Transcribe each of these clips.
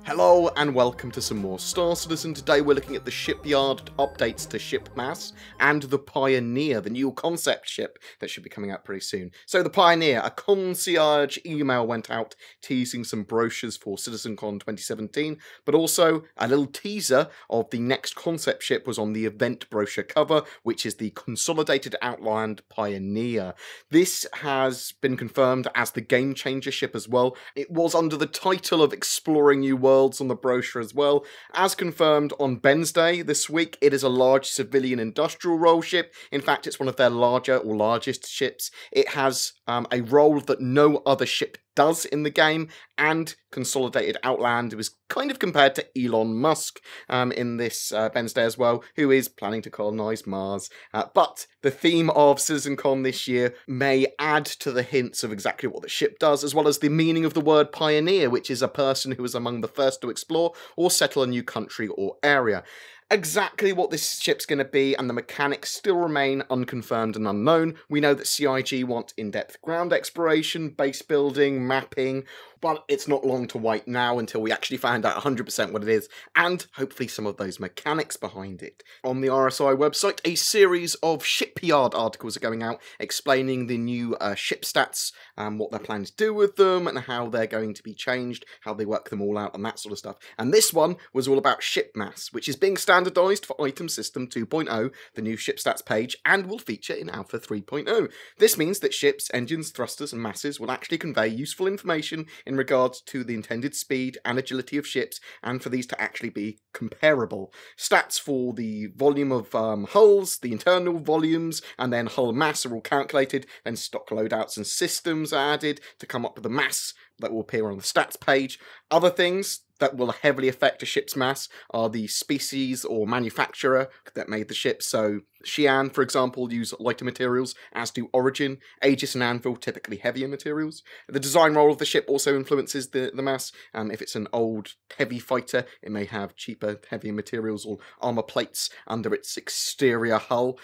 Hello and welcome to some more Star Citizen. Today we're looking at the Shipyard updates to ship mass and the Pioneer, the new concept ship that should be coming out pretty soon. So the Pioneer, a concierge email went out teasing some brochures for CitizenCon 2017, but also a little teaser of the next concept ship was on the event brochure cover, which is the Consolidated Outlands Pioneer. This has been confirmed as the game changer ship as well. It was under the title of Exploring New Worlds on the brochure as well. As confirmed on Wednesday this week, it is a large civilian industrial role ship. In fact, it's one of their larger or largest ships. It has a role that no other ship does in the game, and Consolidated Outland was kind of compared to Elon Musk in this Wednesday as well, who is planning to colonize Mars. But the theme of CitizenCon this year may add to the hints of exactly what the ship does, as well as the meaning of the word pioneer, which is a person who is among the first to explore or settle a new country or area. Exactly what this ship's going to be and the mechanics still remain unconfirmed and unknown. We know that CIG want in-depth ground exploration, base building, mapping, but it's not long to wait now until we actually find out 100% what it is, and hopefully some of those mechanics behind it. On the RSI website, a series of Shipyard articles are going out explaining the new ship stats, what they're planning to do with them, and how they're going to be changed, how they work them all out, and that sort of stuff. And this one was all about ship mass, which is being standardized for Item System 2.0, the new ship stats page, and will feature in Alpha 3.0. This means that ships, engines, thrusters, and masses will actually convey useful information in regards to the intended speed and agility of ships, and for these to actually be comparable. Stats for the volume of hulls, the internal volumes, and then hull mass are all calculated, then stock loadouts and systems are added to come up with the mass that will appear on the stats page. Other things that will heavily affect a ship's mass are the species or manufacturer that made the ship. So Xi'an, for example, use lighter materials, as do Origin. Aegis and Anvil, typically heavier materials. The design role of the ship also influences the mass. If it's an old heavy fighter, it may have cheaper, heavier materials or armor plates under its exterior hull.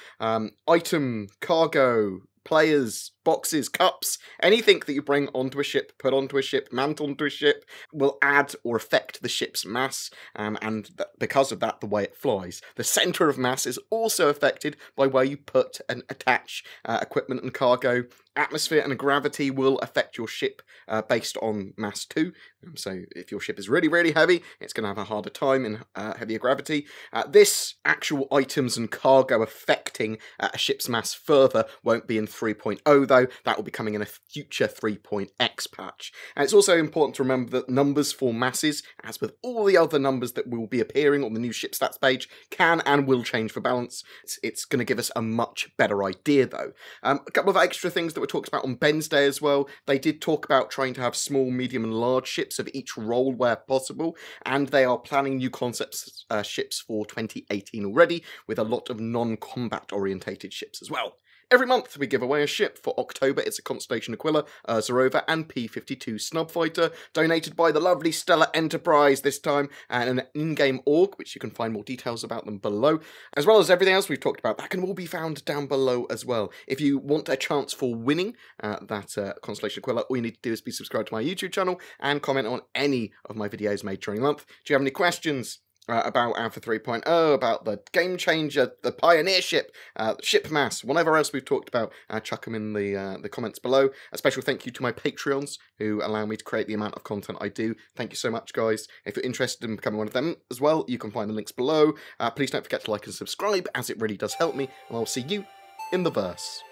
Item, cargo, players, boxes, cups, anything that you bring onto a ship, put onto a ship, mount onto a ship, will add or affect the ship's mass, and because of that, the way it flies. The centre of mass is also affected by where you put and attach equipment and cargo. Atmosphere and gravity will affect your ship based on mass too. So if your ship is really, really heavy, it's going to have a harder time in heavier gravity. This actual items and cargo affecting a ship's mass further won't be in 3.0 though. That will be coming in a future 3.x patch. And it's also important to remember that numbers for masses, as with all the other numbers that will be appearing on the new ship stats page, can and will change for balance. It's going to give us a much better idea though. A couple of extra things that were talked about on Wednesday as well. They did talk about trying to have small, medium and large ships of each role where possible, and they are planning new concepts ships for 2018 already, with a lot of non-combat orientated ships as well. Every month we give away a ship. For October it's a Constellation Aquila, Ursa Rover and P-52 Snub Fighter, donated by the lovely Stellar Enterprise this time, and an in-game org, which you can find more details about them below, as well as everything else we've talked about. That can all be found down below as well. If you want a chance for winning that Constellation Aquila, all you need to do is be subscribed to my YouTube channel and comment on any of my videos made during the month. Do you have any questions about Alpha 3.0, about the game changer, the Pioneer ship, ship mass, whatever else we've talked about, chuck them in the comments below. A special thank you to my Patreons who allow me to create the amount of content I do. Thank you so much, guys. If you're interested in becoming one of them as well, you can find the links below. Please don't forget to like and subscribe, as it really does help me, and I'll see you in the verse.